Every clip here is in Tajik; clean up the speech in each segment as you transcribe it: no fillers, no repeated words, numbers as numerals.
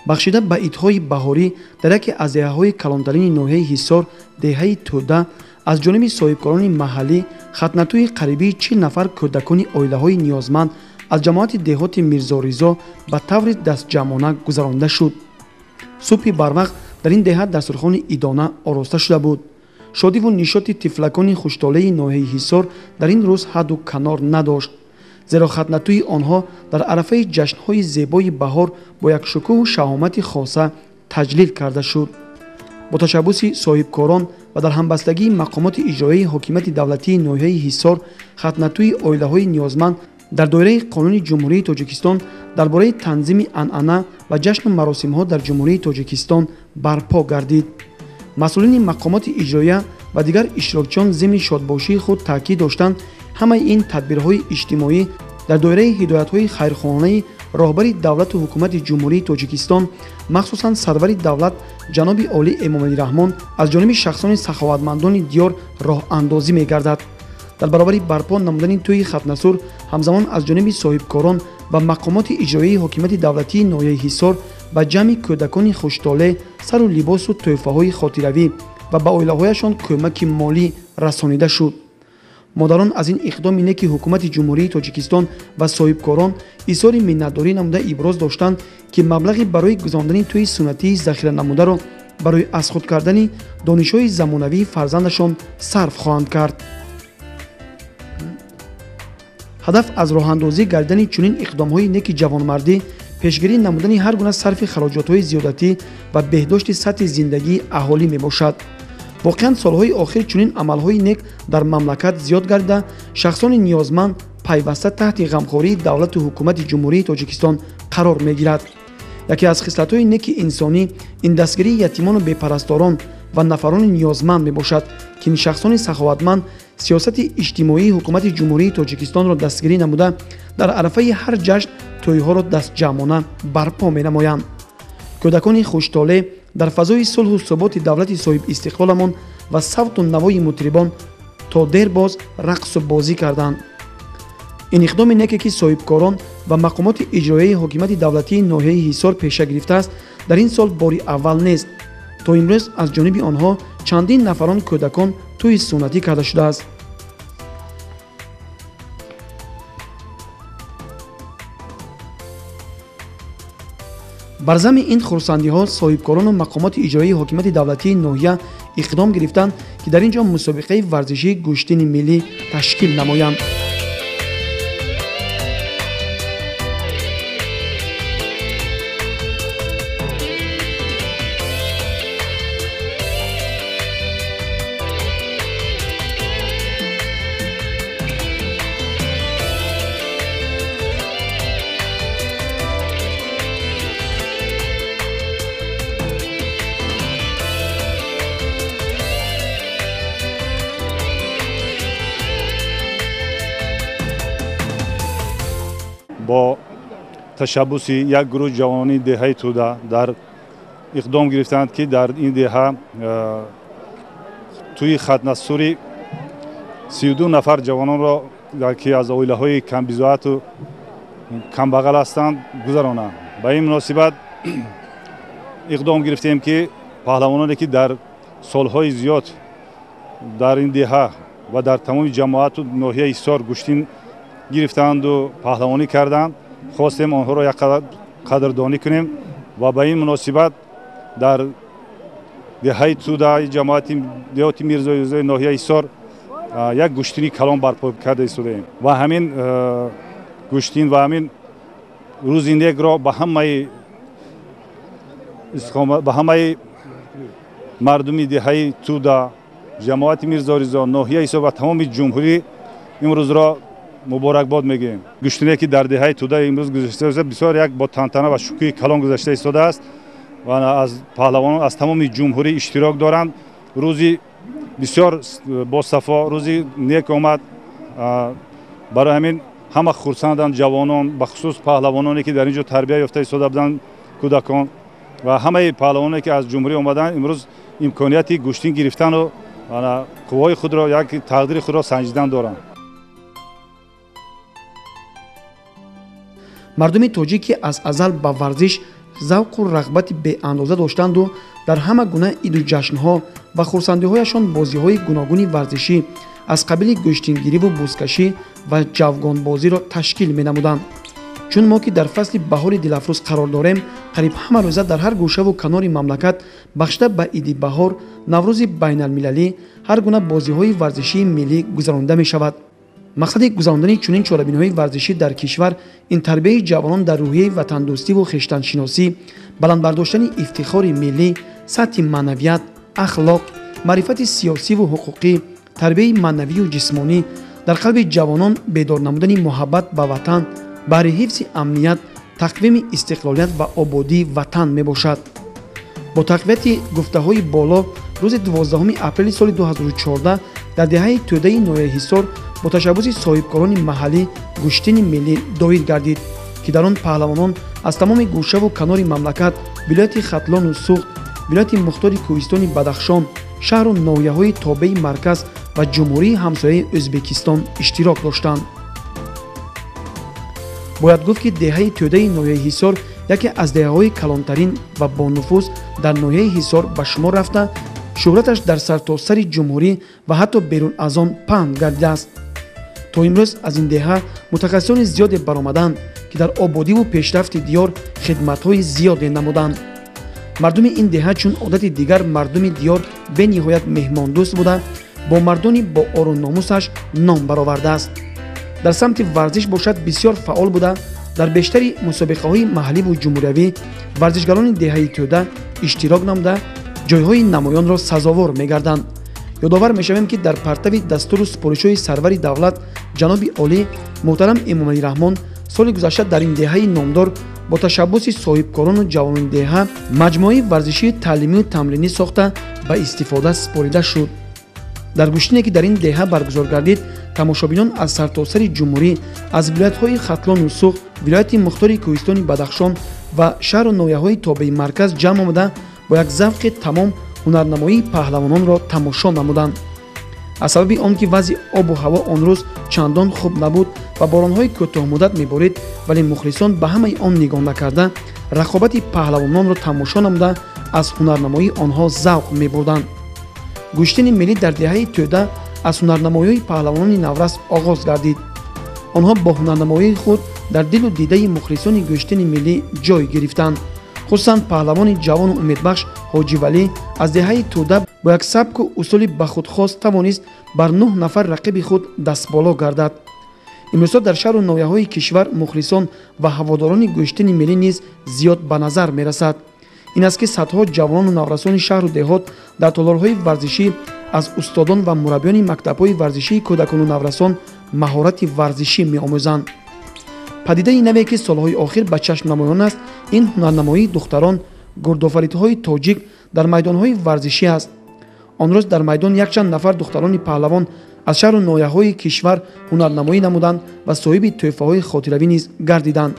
бахшида ба идҳои баҳорӣ дар яке аз деҳаҳои калонтарини ноҳияи ҳисор деҳаи тӯда аз ҷониби соҳибкорони маҳаллӣ хатнатӯи қарибии 40 нафар кӯдакони оилаҳои ниёзманд аз ҷамоати деҳоти Мирзоризо ба таври дастҷамъона гузаронида шуд. субҳи барвақт дар ин деҳа дастурхони идона ороста шуда буд. шодиву нишоти тифлакони хуштолаи ноҳияи ҳисор дар ин рӯз ҳадду канор надошт, зеро хатнатӯи онҳо дар арафаи ҷашнҳои зебои баҳор бо як шукӯҳу шаҳомати хоса таҷлил карда шуд. бо ташаббуси соҳибкорон ва дар ҳамбастагии мақомоти иҷроии ҳокимияти давлатии ноҳияи ҳисор хатнатӯи оилаҳои ниёзманд дар доираи қонуни ҷумҳурии Тоҷикистон дар бораи танзими анъана ва ҷашну маросимҳо дар ҷумҳурии Тоҷикистон барпо гардид. масъулини мақомоти иҷроия ва дигар иштирокчиён зимни шодбошии худ таъкид доштанд ҳамаи ин тадбирҳои иҷтимоӣ дар доираи ҳидоятҳои хайрхоҳонаи роҳбари давлату ҳукумати ҷумҳурии Тоҷикистон, махсусан сарвари давлат ҷаноби Олӣ Эмомалӣ-Раҳмон аз ҷониби шахсони саховатмандони диёр роҳандозӣ мегардад. дар баробари барпо намудани тӯи хатнасур ҳамзамон аз ҷониби соҳибкорон ва мақомоти иҷроии ҳокимияти давлатии ноҳияи ҳисор ба ҷамъи кӯдакони хуштоле сару либосу тӯҳфаҳои хотиравӣ ва ба оилаҳояшон кӯмаки молӣ расонида шуд. модарон аз ин иқдоми неки ҳукумати ҷумҳурии Тоҷикистон ва соҳибкорон изҳори миннатдорӣ намуда иброз доштанд, ки маблағи барои гузарондани тӯи суннатии захиранамударо барои аз худ кардани донишҳои замонавии фарзандашон сарф хоҳанд кард. ҳадаф аз роҳандозӣ гардидани чунин иқдомҳои неки ҷавонмардӣ пешгирӣ намудани ҳар гуна сарфи хароҷотҳои зиёдатӣ ва беҳдошти сатҳи зиндагии аҳолӣ мебошад. воқеан солҳои охир чунин амалҳои нек дар мамлакат зиёд гардида шахсони ниёзманд пайваста таҳти ғамхории давлату ҳукумати ҷумҳурии Тоҷикистон қарор мегирад. яке аз хислатҳои неки инсонӣ ин дастгирии ятимону бепарасторон ва нафарони ниёзманд мебошад, ки ин шахсони саховатманд сиёсати иҷтимоии ҳукумати ҷумҳурии Тоҷикистонро дастгирӣ намуда дар арафаи ҳар ҷашн тӯйҳоро дастҷамъона барпо менамоянд. кӯдакони хуштоле дар фазои сулҳу суботи давлати соҳибистиқлоламон ва савту навои мутрибон то дербоз рақсу бозӣ карданд. ин иқдоми неке ки соҳибкорон ва мақомоти иҷроияи ҳокимияти давлатии ноҳияи ҳисор пеша гирифтааст, дар ин сол бори аввал нест. то имрӯз аз ҷониби онҳо чандин нафарон кӯдакон тӯи суннатӣ карда шудааст. бар замми ин хурсандиҳо соҳибкорону мақомоти иҷроии ҳокимияти давлатии ноҳия иқдом гирифтанд, ки дар ин ҷо мусобиқаи варзишии гӯштини миллӣ ташкил намоянд. бо ташаббуси як гурӯҳ ҷавонони деҳаи тӯда дар иқдом гирифтанд, ки дар ин деҳа тӯи хатнасури 32 нафар ҷавононро, ки аз оилаҳои камбизоату камбағал ҳастанд, гузаронанд. ба ин муносибат иқдом гирифтем, ки паҳлавононе ки дар солҳои зиёд дар ин деҳа ва дар тамоми ҷамоату ноҳияи ҳисор гӯштин гирифтанду паҳлавонӣ карданд, хостем онҳоро як қадрдонӣ кунем ва ба ин муносибат дар деҳаи тӯда ҷамоати деҳоти Мирзоризои ноҳияи ҳисор як гӯштини калон барпо карда истодаем ва ҳамин гӯштин ва ҳамин рӯзи негро ба ҳамаи мардуми деҳаи тӯда, ҷамоати Мирзоризо, ноҳияи ҳисор ва тамоми ҷумҳурӣ имрӯзро муборакбод мегӯем. гӯштине ки дар деҳаи тӯда имрӯз гузашта бисёр як бо тантана ва шукӯҳи калон гузашта истодааст ва аз паҳлавонон аз тамоми ҷумҳурӣ иштирок доранд. рӯзи бисёр босафо, рӯзи нек омад. барои ҳамин ҳама хурсанданд, ҷавонон, бахусус паҳлавононе ки дар ин ҷо тарбия ёфта истода буданд, кӯдакон ва ҳамаи паҳлавононе ки аз ҷумҳурӣ омаданд, имрӯз имконияти гӯштин гирифтану қувваи худро, як тақдири худро санҷидан доранд. мардуми тоҷик ки аз азал ба варзиш завқу рағбати беандоза доштанду дар ҳама гуна иду ҷашнҳо ва хурсандиҳояшон бозиҳои гуногуни варзишӣ аз қабили гӯштингириву бузкашӣ ва ҷавгонбозиро ташкил менамуданд. чун мо ки дар фасли баҳори дилафрӯз қарор дорем, қариб ҳама рӯза дар ҳар гӯшаву канори мамлакат бахшида ба иди баҳор, наврӯзи байналмилалӣ, ҳар гуна бозиҳои варзишии миллӣ гузаронида мешавад. мақсади гузарондани чунин чорабиниҳои варзишӣ дар кишвар ин тарбияи ҷавонон дар рӯҳияи ватандӯстиву хештаншиносӣ, баландбардоштани ифтихори миллӣ, сатҳи маънавият, ахлоқ, маърифати сиёсиву ҳуқуқӣ, тарбияи маънавию ҷисмонӣ, дар қалби ҷавонон бедор намудани муҳаббат ба ватан, баҳри ҳифзи амният, тақвими истиқлолият ва ободии ватан мебошад. бо тақвияти гуфтаҳои боло, рӯзи 12 апрели соли 2014 дар деҳаи тӯдаи ноҳияи Ҳисор бо ташаббуси соҳибкорони маҳаллӣ гӯштини миллӣ доир гардид, ки дар он паҳлавонон аз тамоми гӯшаву канори мамлакат, вилояти Хатлону Суғд, вилояти Мухтори Кӯҳистони Бадахшон, шаҳру ноҳияҳои тобеи марказ ва ҷумҳурии ҳамсояи Ӯзбекистон иштирок доштанд. бояд гуфт ки деҳаи тӯдаи ноҳияи Ҳисор яке аз деҳаҳои калонтарин ва бонуфуз дар ноҳияи Ҳисор ба шумор рафта, шӯҳраташ дар сартосари ҷумҳурӣ ва ҳатто берун аз он паҳн гардидааст. то имрӯз аз ин деҳа мутахассисони зиёде баромаданд, ки дар ободиву пешрафти диёр хидматҳои зиёде намуданд. мардуми ин деҳа чун одати дигар мардуми диёр бениҳоят меҳмондӯст буда, бо мардони бо ору номусаш ном баровардааст. дар самти варзиш бошад бисёр фаъол буда, дар бештари мусобиқаҳои маҳалливу ҷумҳуриявӣ варзишгарони деҳаи тӯда иштирок намуда, ҷойҳои намоёнро сазовор мегарданд. ёдовар мешавем ки дар партави дастуру супоришҳои сарвари давлат ҷаноби олӣ муҳтарам Эмомалӣ Раҳмон соли гузашта дар ин деҳаи номдор бо ташаббуси соҳибкорону ҷавонони деҳа маҷмӯаи варзишии таълимию тамринӣ сохта ба истифода супорида шуд. дар гӯштине ки дар ин деҳа баргузор гардид, тамошобинон аз сартосари ҷумҳурӣ, аз вилоятҳои Хатлону Суғд, вилояти Мухтори Кӯҳистони Бадахшон ва шаҳру ноҳияҳои тобеи марказ ҷамъ омада бо як завқи тамом ҳунарнамоии паҳлавононро тамошо намуданд. аз сабаби он ки вазъи обу ҳаво он рӯз чандон хуб набуд ва боронҳои кӯтоҳмуддат меборид, вале мухлисон ба ҳамаи он нигоҳ накарда, рақобати паҳлавононро тамошо намуда аз ҳунарнамоии онҳо завқ мебурданд. гӯштини миллӣ дар деҳаи тӯда аз ҳунарнамоиҳои паҳлавонони наврас оғоз гардид. онҳо бо ҳунарнамоии худ дар дилу дидаи мухлисони гӯштини миллӣ ҷой гирифтанд. хусусан паҳлавони ҷавону умедбахш Ҳоҷӣ Валӣ аз деҳаи тӯда бо як сабку усули ба худхос тавонист бар 9 нафар рақиби худ дастболо гардад. имрӯзҳо дар шаҳру ноҳияҳои кишвар мухлисон ва ҳаводорони гӯштини миллӣ низ зиёд ба назар мерасад. ин аст ки садҳо ҷавонону наврасони шаҳру деҳот дар толорҳои варзишӣ аз устодон ва мураббиёни мактабҳои варзишии кӯдакону наврасон маҳорати варзишӣ меомӯзанд. падидаи наве ки солҳои охир ба чашм намоён аст, ин ҳунарнамоии духтарон, гурдофаридҳои тоҷик дар майдонҳои варзишӣ аст. он рӯз дар майдон якчанд нафар духтарони паҳлавон аз шаҳру ноҳияҳои кишвар ҳунарнамоӣ намуданд ва соҳиби тӯҳфаҳои хотиравӣ низ гардиданд.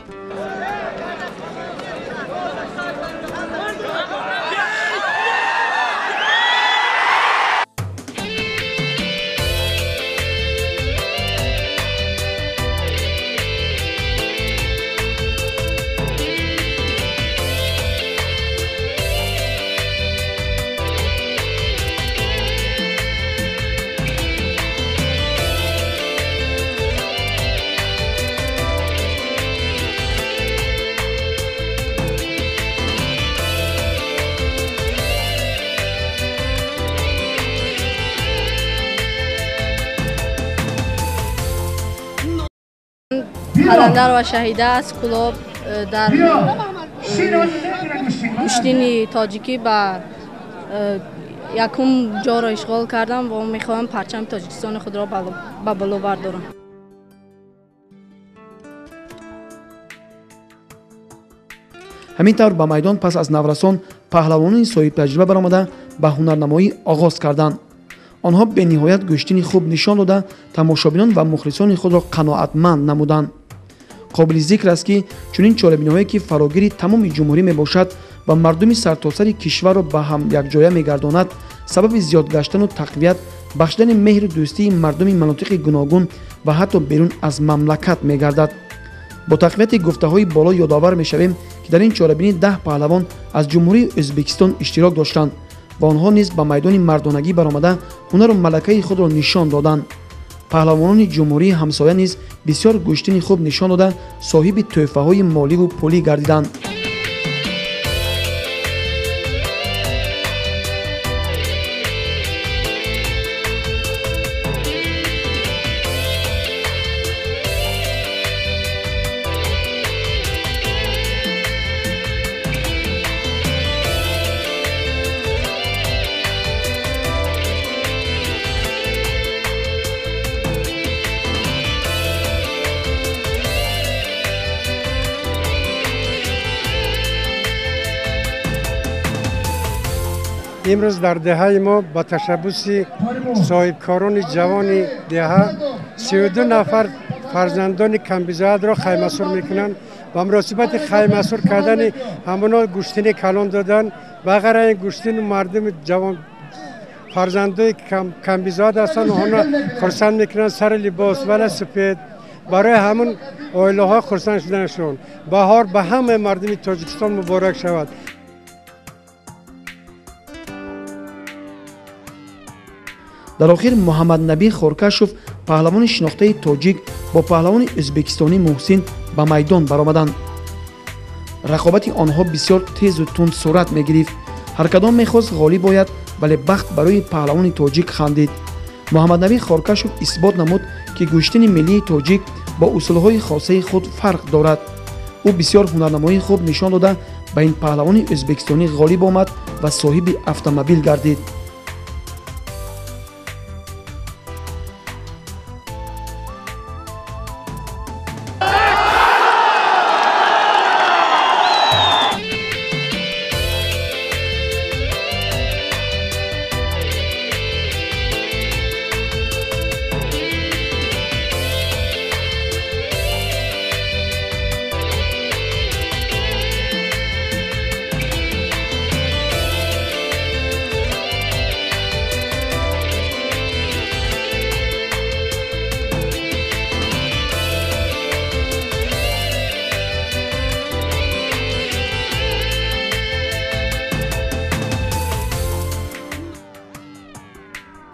Қаландар ва шаҳида аз Кулоб дар гӯштини тоҷикӣ ба якум ҷоро ишғол кардам ва мехоҳам парчами Тоҷикистони худро ба боло бардорам. ҳамин тавр ба майдон пас аз наврасон паҳлавонони соҳибтаҷриба баромада ба ҳунарнамоӣ оғоз карданд. онҳо бениҳоят гӯштини хуб нишон дода тамошобинон ва мухлисони худро қаноатманд намуданд. қобили зикр аст ки чунин чорабиниҳое ки фарогири тамоми ҷумҳурӣ мебошад ва мардуми сартосари кишварро ба ҳам якҷоя мегардонад, сабаби зиёд гаштану тақвият бахшидани меҳру дӯстии мардуми манотиқи гуногун ва ҳатто берун аз мамлакат мегардад. با تقویت گفته‌های بالا یادآور می‌شویم که در این چاره‌بینی 10 پهلوان از جمهوری ازبکستان اشتراک داشتند و آنها نیز به میدان مردانگی برآمده هنر و ملکه خود را نشان دادند. پهلوانان جمهوری همسایه نیز بسیار گشتین خوب نشان داده صاحب تحفه‌های مالی و پولی گردیدند. امروز در دهه ما با تشبوس صاحبکاران جوان دهه 32 نفر فرزندان کمبیزاد را خیمه‌سور میکنند و مناسبت خیمه‌سور کردن همونا گوشتین کلان دادن بغیر این گوشتین مردم جوان فرزندان کمبیزاد هستند آنها خرسند میکنند سر لباس ولی سفید برای همون عائله ها خرسند شدنشون. بهار به همه مردم تاجیکستان مبارک شود. در آخر محمد نبی خورکشوف پهلوان شناخته تاجیک با پهلوان ازبکستانی محسن به میدان برآمدند. رقابت آنها بسیار تیز و تند صورت می‌گرفت. هر کدام می‌خواست غالب باید ولی بخت برای پهلوان تاجیک خندید. محمد نبی خورکشوف اثبات نمود که گوشتن ملی تاجیک با اصولهای خاصه خود فرق دارد. او بسیار هنرنمایی خوب نشان داده به این پهلوان ازبکستانی غالب آمد و صاحب اتومبیل گردید.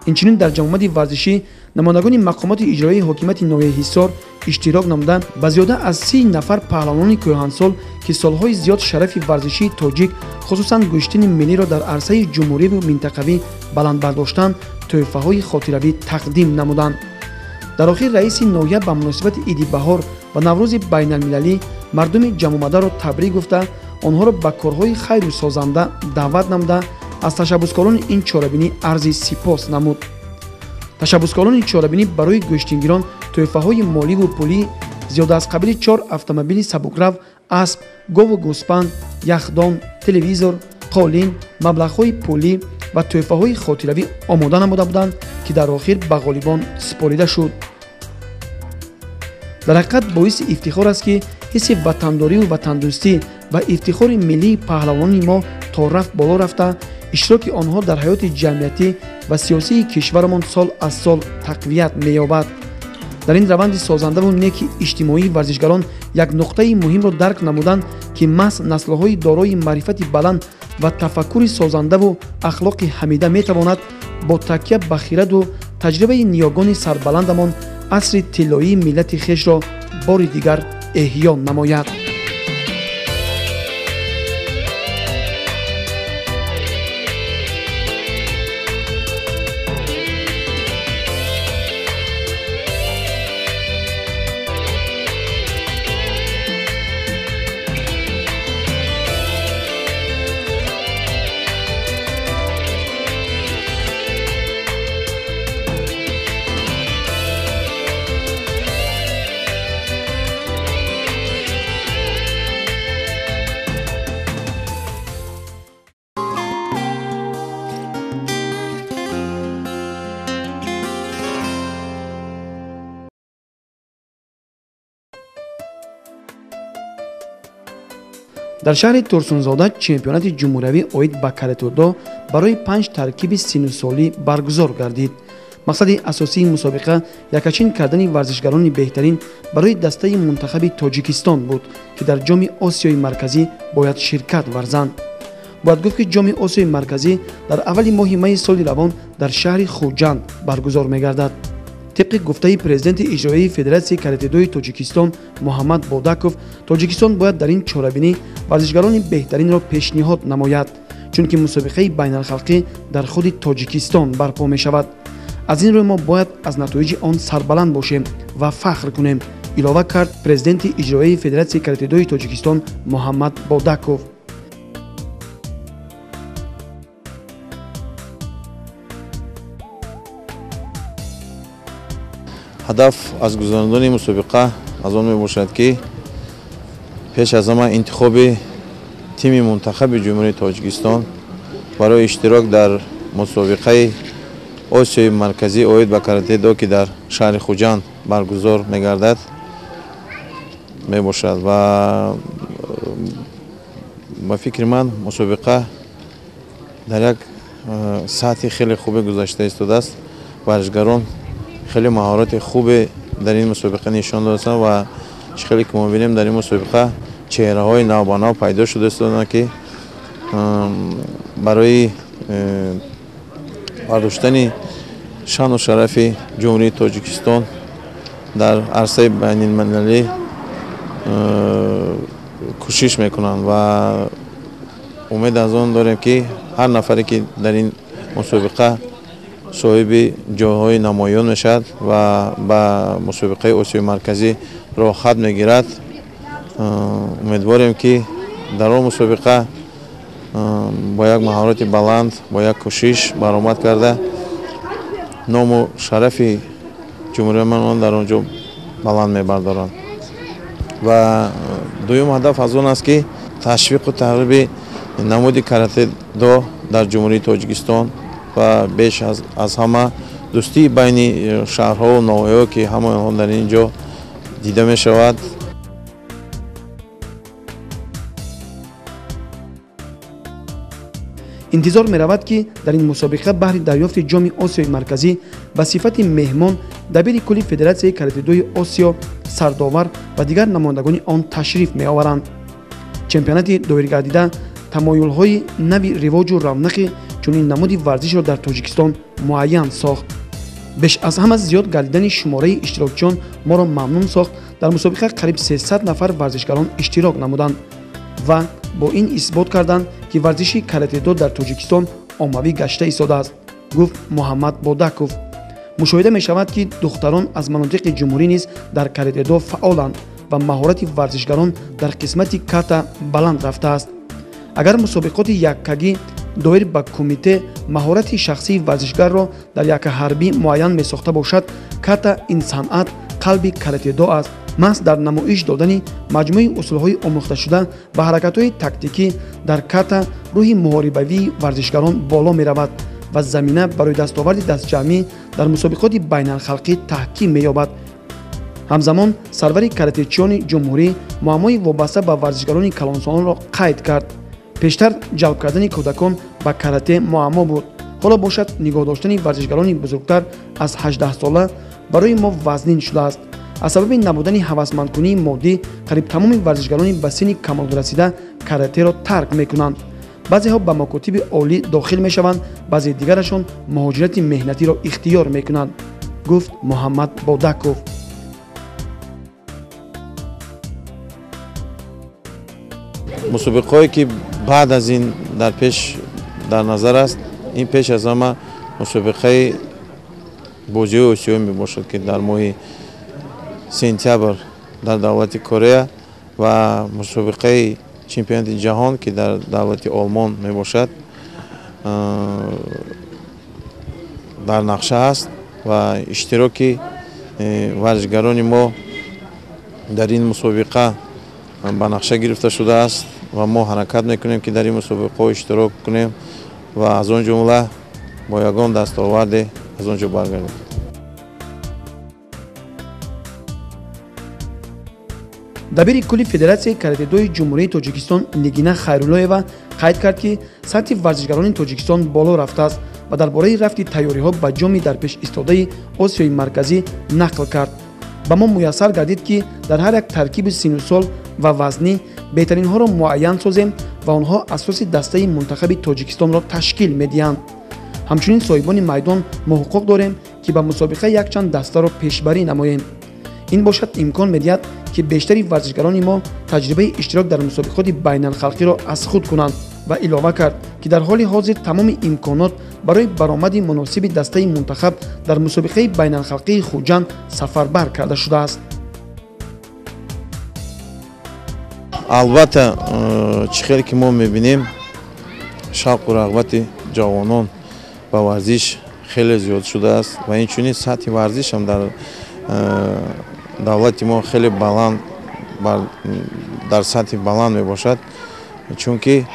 اینچنین در جمعیت ورزشی نمایندگان مقامات اجرایی حکومت ناحیه حصار اشتراک نمودند و زیاده از 30 نفر پهلوان کهنسال که سالهای زیاد شرف ورزشی تاجیک خصوصا گوشتن ملی را در عرصه جمهوری و منطقوی بلند برداشتند تحفه‌های خاطروی تقدیم نمودند. در آخر رئیس ناحیه به مناسبت عید بهار و نوروز بین المللی مردم جمع آمده را تبریک گفته آنها را به کارهای خیر و سازنده دعوت نموده از تشبوسکاران این چاره‌بینی عرض سپاس نمود. تشبوسکاران چاره‌بینی برای گوشتنگیران تحفه‌های مالی و پولی زیاده از قبیل 4 اتومبیل سبکرو، اسب، گاو و گوسپند، یخدان، تلویزور، قالین، مبلغ‌های پولی و تحفه‌های خاطروی آماده نموده بودند که در آخر به غالیبان سپاریده شد. در حقیقت باعث افتخار است که حس وطنداری و وطندوستی و افتخار ملی پهلوانان ما تا رفت بالا رفته اشتراک آنها در حیات جمعیتی و سیاسی کشورمان سال از سال تقویت می‌یابد. در این روند سازنده و نیک اجتماعی ورزشگران یک نقطه مهم را درک نمودند که محض نسل‌های دارای معرفت بلند و تفکر سازنده و اخلاق حمیده می‌تواند با تکیه به خرد و تجربه نیاگان سربلندمان عصر طلایی ملت خویش را بار دیگر احیا نماید. در شهر ترسونزاده چمپیونات جمهوری اوید به کاراتودو برای 5 ترکیب سن و سالی برگزار گردید. мақсади асосии мусобиқа якачин кардани варзишгарони беҳтарин барои дастаи мунтахаби тоҷикистон буд ки дар ҷоми осиёи марказӣ бояд ширкат варзанд. бояд гуфт ки ҷоми осиёи марказӣ дар аввали моҳи майи соли равон дар шаҳри хуҷанд баргузор мегардад. тибқи гуфтаи президенти иҷроии федератсияи каратедои тоҷикистон муҳаммад бодаков, тоҷикистон бояд дар ин чорабинӣ варзишгарони беҳтаринро пешниҳод намояд, чунки мусобиқаи байналхалқӣ дар худи тоҷикистон барпо мешавад. аз ин рӯй мо бояд аз натоиҷи он сарбаланд бошем ва фахр кунем, илова кард президенти иҷроии федератсияи каратедои тоҷикистон муҳаммад бодаков. ҳадаф аз гузарондани мусобиқа аз он мебошад ки пеш аз ҳама интихоби тими мунтахаби ҷумҳурии Тоҷикистон барои иштирок дар мусобиқаи осиёи марказӣ оид ба каратедо ки дар шаҳри Хуҷанд баргузор мегардад мебошад ва ба фикри ман мусобиқа дар як сатҳи хеле хубе гузашта истодааст. варзишгарон хеле маҳорати хубе дар ин мусобиқа нишон доданд ва хеле ки мо бинем дар ин мусобиқа чеҳраҳои навбанав пайдо шуда истоданд ки барои бардоштани шаъну шарафи ҷумҳурии Тоҷикистон дар арсаи байнулмилалӣ кӯшиш мекунанд ва умед аз он дорем ки ҳар нафаре ки дар ин мусобиқа соҳиби ҷойҳои намоён мешавад ва ба мусобиқаи осиёи марказӣ роҳхат мегирад. умедворем ки дар он мусобиқа бо як маҳорати баланд, бо як кӯшиш баромад карда ному шарафи ҷумҳурияи ман дар он ҷо баланд мебардоранд. ва дуюм ҳадаф аз он аст ки ташвиқу тарғиби намуди каратедо дар ҷумҳурии Тоҷикистон ва беш аз ҳама дӯстии байни шаҳрҳову ноҳияҳо ки ҳамаи онҳо дар ин ҷо дида мешавад. интизор меравад ки дар ин мусобиқа баҳри дарёфти ҷоми осиёи марказӣ ба сифати меҳмон дабири кулли федератсияи каратедои осиё, сардовар ва дигар намояндагони он ташриф меоваранд. чемпионати доиргардида тамоюлҳои нави ривоҷу равнақи чунин намуди варзишро дар Тоҷикистон муайян сохт. беш аз ҳама зиёд гардидани шумораи иштирокчиён моро мамнун сохт. дар мусобиқа қариб 300 нафар варзишгарон иштирок намуданд ва бо ин исбот карданд ки варзиши каратедо дар Тоҷикистон оммавӣ гашта истодааст, гуфт муҳаммад бодаков. мушоҳида мешавад ки духтарон аз манотиқи ҷумҳурӣ низ дар каратедо фаъоланд ва маҳорати варзишгарон дар қисмати ката баланд рафтааст. агар мусобиқоти яккагӣ доир ба кумите маҳорати шахсии варзишгарро дар якаҳарбӣ муайян месохта бошад, ката ин санъат қалби каратедо аст. маҳз дар намоиш додани маҷмӯи усулҳои омӯхташуда ба ҳаракатҳои тактикӣ дар ката рӯҳи муҳорибавии варзишгарон боло меравад ва замина барои дастоварди дастҷамъӣ дар мусобиқоти байналхалқӣ таҳким меёбад. ҳамзамон сарвари каратечиёни ҷумҳурӣ муаммои вобаста ба варзишгарони калонсолонро қайд кард. пештар ҷалб кардани кӯдакон ба карате муаммо буд. ҳоло бошад нигоҳ доштани варзишгарони бузургтар аз 18 сола барои мо вазнин шудааст. аз сабаби набудани ҳавасмандкунии моддӣ қариб тамоми варзишгарони ба синни камолрасида каратеро тарк мекунанд. баъзеҳо ба макотиби олӣ дохил мешаванд, баъзе дигарашон муҳоҷирати меҳнатиро ихтиёр мекунанд, гуфт муҳаммад бодаков. мусобиқҳое ки баъд аз ин дар пеш дар назар аст, ин пеш аз ҳама мусобиқаи бозиҳои осиё мебошад ки дар моҳи сентябр дар давлати Корея ва мусобиқаи чемпионати ҷаҳон ки дар давлати Олмон мебошад дар нақша аст ва иштироки варзишгарони мо дар ин мусобиқа ба нақша гирифта шудааст ва мо ҳаракат мекунем ки дар ин мусобиқаҳо иштирок кунем ва аз он ҷумла бо ягон дастоварде аз он ҷо баргардем. дабири кулли федератсияи каратедои ҷумҳурии Тоҷикистон Нигина Хайруллоева қайд кард ки сатҳи варзишгарони тоҷикистон боло рафтааст ва дар бораи рафти тайёриҳо ба ҷоми дар пеш истодаи осиёи марказӣ нақл кард. ба мо муяссар гардид ки дар ҳар як таркиби сину сол ва вазнӣ беҳтаринҳоро муайян созем ва онҳо асоси дастаи мунтахаби тоҷикистонро ташкил медиҳанд. ҳамчунин соҳибони майдон мо ҳуқуқ дорем ки ба мусобиқа якчанд дастаро пешбарӣ намоем. ин бошад имкон медиҳад ки бештари варзишгарони мо таҷрибаи иштирок дар мусобиқоти байналхалқиро аз худ кунанд ва илова кард ки дар ҳоли ҳозир тамоми имконот барои баромади муносиби дастаи мунтахаб дар мусобиқаи байналхалқии хуҷанд сафарбар карда шудааст. албатта чӣ хеле ки мо мебинем шавқу рағбати ҷавонон ба варзиш хеле зиёд шудааст ва инчунин сатҳи варзишам дар давлати мо хеле баланд дар сатҳи баланд мебошад, чунки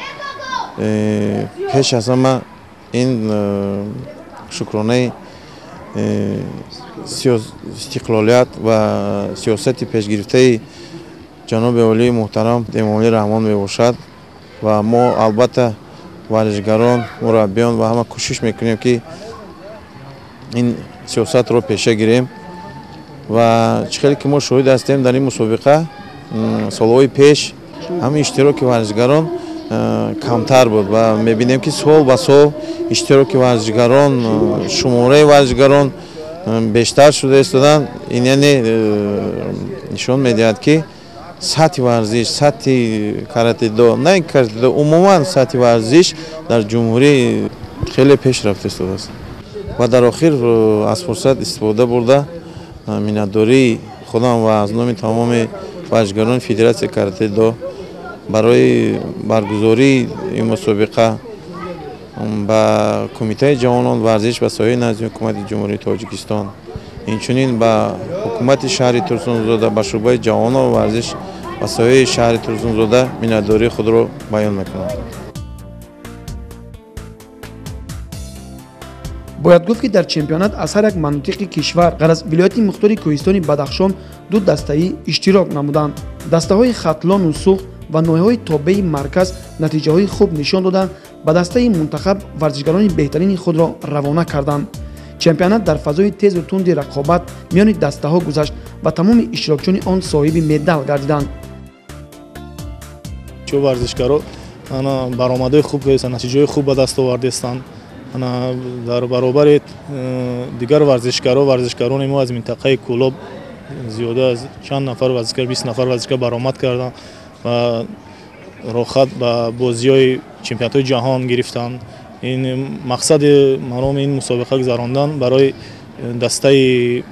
пеш аз ҳама ин шукронаи истиқлолият ва сиёсати пешгирифтаи ҷаноби олии муҳтарам Эмомалӣ Раҳмон мебошад ва мо албатта варзишгарон, мураббиён ва ҳама кӯшиш мекунем ки ин сиёсатро пеша гирем ва чӣ хеле ки мо шоҳид ҳастем дар ин мусобиқа солҳои пеш ҳамин иштироки варзишгарон камтар буд ва мебинем ки сол ба сол иштироки варзишгарон, шумораи варзишгарон бештар шуда истодан. ин яъне нишон медиҳад ки сатҳи варзиш, сатҳи каратедо, на ин каратедо, умуман сатҳи варзиш дар ҷумҳурӣ хеле пеш рафта истодааст. ва дар охир аз фурсат истифода бурда миннатдории худам ва аз номи тамоми варзишгарони Федератсияи каратедо барои баргузории ин мусобиқа ба Кумитаи ҷавонон варзиш ва соҳаи назми ҳукумати ҷумҳурии Тоҷикистон, инчунин ба ҳукумати шаҳри Турсунзода, ба шуъбаи ҷавонон ва варзиш ва соҳаи шаҳри Турсунзода миннатдории худро баён мекунам. бояд гуфт ки дар чемпионат аз ҳар як манотиқи кишвар ғараз вилояти мухтори Кӯҳистони Бадахшон ду дастаӣ иштирок намуданд. дастаҳои Хатлону Суғд ва ноҳияҳои тобеи марказ натиҷаҳои хуб нишон дода ба дастаи мунтахаб варзишгарони беҳтарини худро равона карданд. чемпионат дар фазои тезу тунди рақобат миёни дастаҳо гузашт ва тамоми иштирокчиёни он соҳиби медал гардиданд. чо варзишгаро баромадаи хуб гирифтанд, натиҷаҳои хуб ба даст овардастанд. дар баробари дигар варзишгарони мо аз минтақаи Кӯлоб зиёда аз чанд нафар варзишгар, 20 нафар варзишгар баромад карданд ва рохат ба бозиҳои чемпионатҳои ҷаҳон гирифтанд. ин мақсади мароми ин мусобиқа гузарондан барои дастаи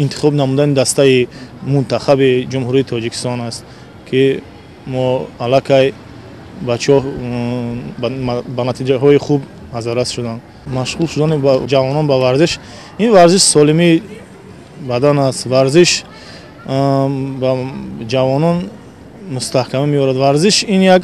интихоб намудани дастаи мунтахаби ҷумҳурии Тоҷикистон аст ки мо аллакай бачаҳо ба натиҷаҳои хуб назаррас шуданд. машғул шудани ҷавонон ба варзиш, ин варзиш солимии бадан аст. варзиш ба ҷавонон мустаҳкама меорад. варзиш ин як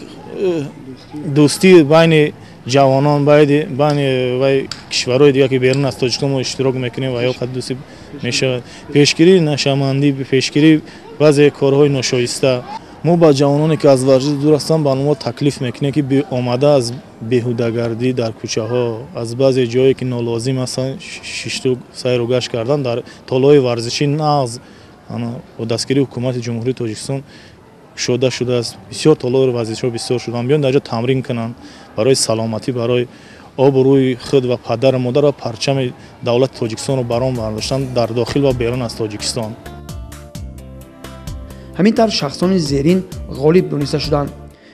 дӯстӣ байни ҷавонон, байни вай кишварҳои дигар ки берун аз Тоҷикистон мо иштирок мекунем ва ёқат дӯстӣ мешавад. пешгирии нашамандӣ, пешгирии баъзе корҳои ношоиста. мо ба ҷавононе ки аз варзиш дур ҳастанд ба онҳо таклиф мекунем ки омада аз беҳудагардӣ дар кӯчаҳо, аз баъзе ҷое ки нолозим ҳастанд шишту сайру гашт кардан дар толҳои варзишӣ нағз бо дастгирии ҳукумати ҷумҳурии Тоҷикистон кушода шудааст. бисёр толҳои варзишҳо бисёр шуданд. биён дар ҷо тамрин кунанд барои саломатӣ, барои обу рӯи худ ва падару модар ва парчами давлати Тоҷикистонро барон бардоштан дар дохил ва берун аз Тоҷикистон. ҳамин тавр шахсони зерин ғолиб дониста шуданд.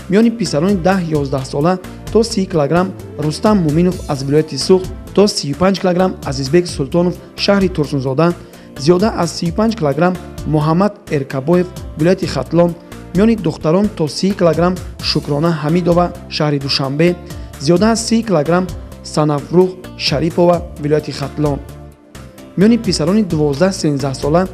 миёни писарони 10-11 сола то 30 килограмм Рустам Муминов аз вилояти Суғд, то 35 килограмм Азизбек Султонов шаҳри Турсунзода, зиёда аз 35 килограмм Муҳаммад Эркабоев вилояти Хатлон, миёни духтарон то 30 килограмм Шукрона Ҳамидова шаҳри Душанбе, зиёда аз 30 килограмм Санаврух Шарипова вилояти Хатлон. миёни писарони 12-13 сола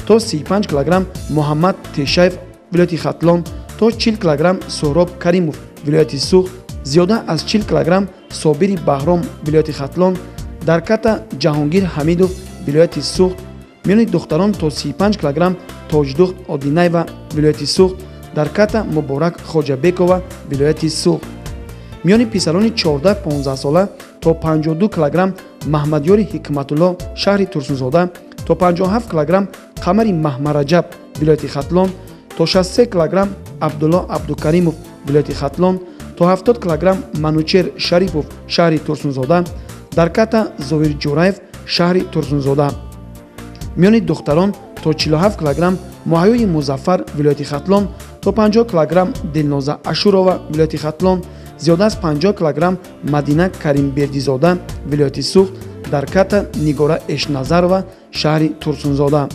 то 35 килограмм Муҳаммад Тешаев вилояти Хатлон, то 40 килограмм Соҳроб Каримов вилояти Суғд, зиёда аз 40 килограмм Собири Баҳром вилояти Хатлон, дар ката Ҷаҳонгир Ҳамидов вилояти Суғд, миёни духтарон то 35 килограмм Тоҷдухт Одинаева вилояти Суғд, дар ката Муборак Хоҷабекова вилояти Суғ. миёни писарони 14-15 сола то 52 кг Маҳмадёри Ҳикматулло шаҳри Турсунзода, то 57 кг Қамари Маҳмараҷаб вилояти Хатлон, то 63 кг Абдулло Абдукаримов вилояти Хатлон, то 70 кг Манучер Шарипов шаҳри Турсунзода, дар ката Зоҳир Ҷураев шаҳри Турсунзода. миёни духтарон то 47 кг Муҳайёи Музаффар вилояти Хатлон, то 50 кг Дилноза Ашурова вилояти Хатлон, зиёда аз 50 кг Мадина Каримбердизода вилояти Суғ, дар ката Нигора Эшназарова шаҳри Турсунзода.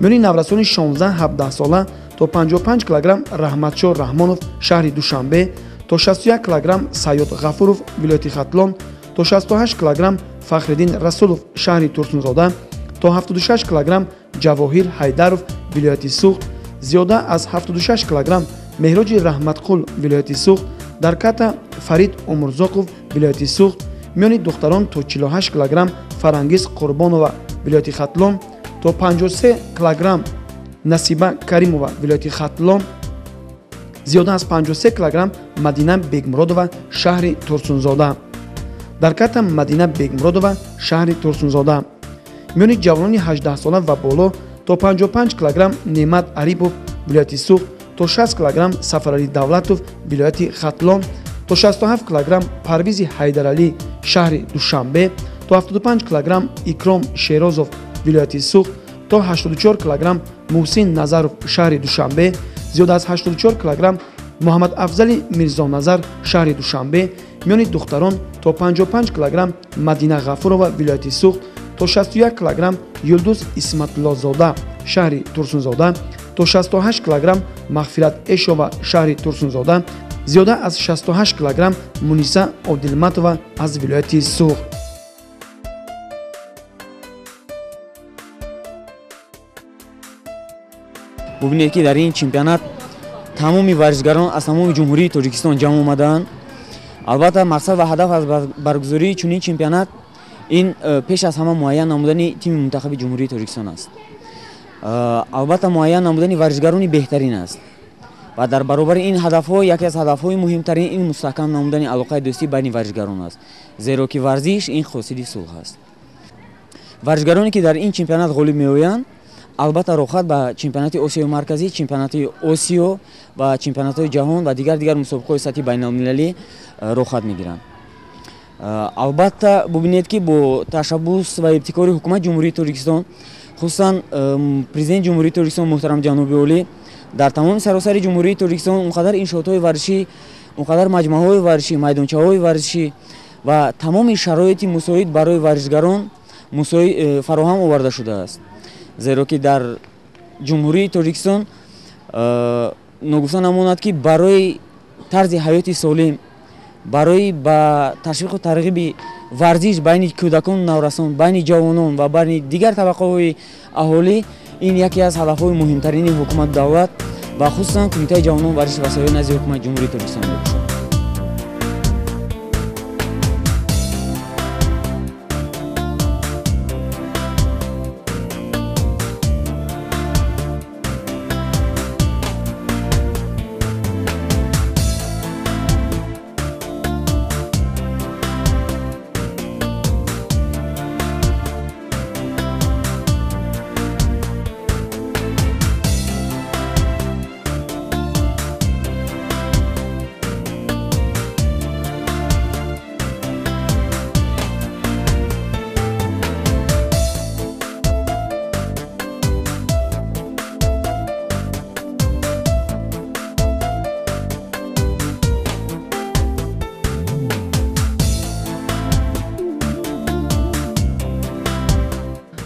миёни наврасони 16-17 сола то 55 кг Раҳматшоҳ Раҳмонов шаҳри Душанбе, то 61 кг Сайёд Ғафуров вилояти Хатлон, то 68 кг Фахриддин Расулов шаҳри Турсунзода, то 76 кг Ҷавоҳир Ҳайдаров вилояти Суғ, зиёда аз 76 кг Меҳроҷи Раҳматқул вилояти Суғ, дар ката Фарид Умурзоқов вилояти Суғ. миёни духтарон то 48 кг Фарангиз Қурбонова вилояти Хатлон, то 53 кг Насиба Каримова вилояти Хатлон, зиёда аз 53 кг Мадина Бегмуродова шаҳри Турсунзода, дар ката Мадина Бегмуродова шаҳри Турсунзода. миёни ҷавонони 18 сола ва боло то 55 кг Неъмат Арипов вилояти Суғ, то 60 кг Сафарали Давлатов вилояти Хатлон, то 67 кг Парвизи Ҳайдаралӣ шаҳри Душанбе, то 75 кг Икром Шерозов вилояти Суғ, то 84 кг Муҳсин Назаров шаҳри Душанбе, зиёда аз 84 кг Муҳаммад Афзали Мирзоназар шаҳри Душанбе. миёни духтарон то 55 кг Мадина Ғафурова вилояти Суғ, то 61 кг Юлдуз Исматуллозода шаҳри Турсунзода, то 68 кг Мағфират Эшова шаҳри Турсунзода, зиёда аз 68 кг Муниса Одилматова аз вилояти Суғ. бубинед ки дар ин чемпионат тамоми варзишгарон аз тамоми ҷумҳурии Тоҷикистон ҷамъ омадаанд. албатта мақсад ва ҳадаф аз баргузории чунин чемпионат ин пеш аз ҳама муайян намудани тими мунтахаби ҷумҳурии Тоҷикистон аст. албатта муайян намудани варзишгарони беҳтарин аст ва дар баробари ин ҳадафҳо яке аз ҳадафҳои муҳимтарин ин мустаҳкам намудани алоқаи дӯстӣ байни варзишгарон аст, зеро ки варзиш ин хосиди сулҳ аст. варзишгароне ки дар ин чемпионат ғолиб меоянд албатта рохат ба чемпионати Осиёи марказӣ, чемпионати Осиё ва чемпионатҳои ҷаҳон ва дигар мусобиқаҳои сатҳи байналмилалӣ рохат мегиранд. албатта бубинед ки бо ташаббус ва ибтикори ҳукумати ҷумҳурии Тоҷикистон, хусусан президенти ҷумҳурии Тоҷикистон муҳтарам ҷаноби олӣ дар тамоми саросари ҷумҳурии Тоҷикистон онқадар иншоотҳои варзишӣ, онқадар маҷмӯъаҳои варзишӣ, майдончаҳои варзишӣ ва тамоми шароити мусоид барои варзишгарон фароҳам оварда шудааст. зеро ки дар ҷумҳурии Тоҷикистон ногуфта намонад ки барои тарзи ҳаёти солим, барои ба ташвиқу тарғиби варзиш байни кӯдакону наврасон, байни ҷавонон ва байни дигар табақаҳои аҳолӣ ин яке аз ҳадафҳои муҳимтарини ҳукумати давлат ва хусусан Кумитаи ҷавонон варзиши ва сайёҳӣ назди ҳукумати ҷумҳурии Тоҷикистон мебошад.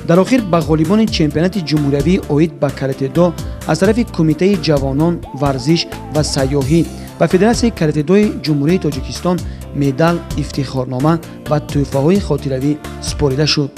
дар охир ба ғолибони чемпионати ҷумҳуриявии оид ба каратедо аз тарафи Кумитаи ҷавонон, варзиш ва сайёҳӣ ва Федератсияи каратедои ҷумҳурии Тоҷикистон медал, ифтихорнома ва тӯҳфаҳои хотиравӣ супорида шуд.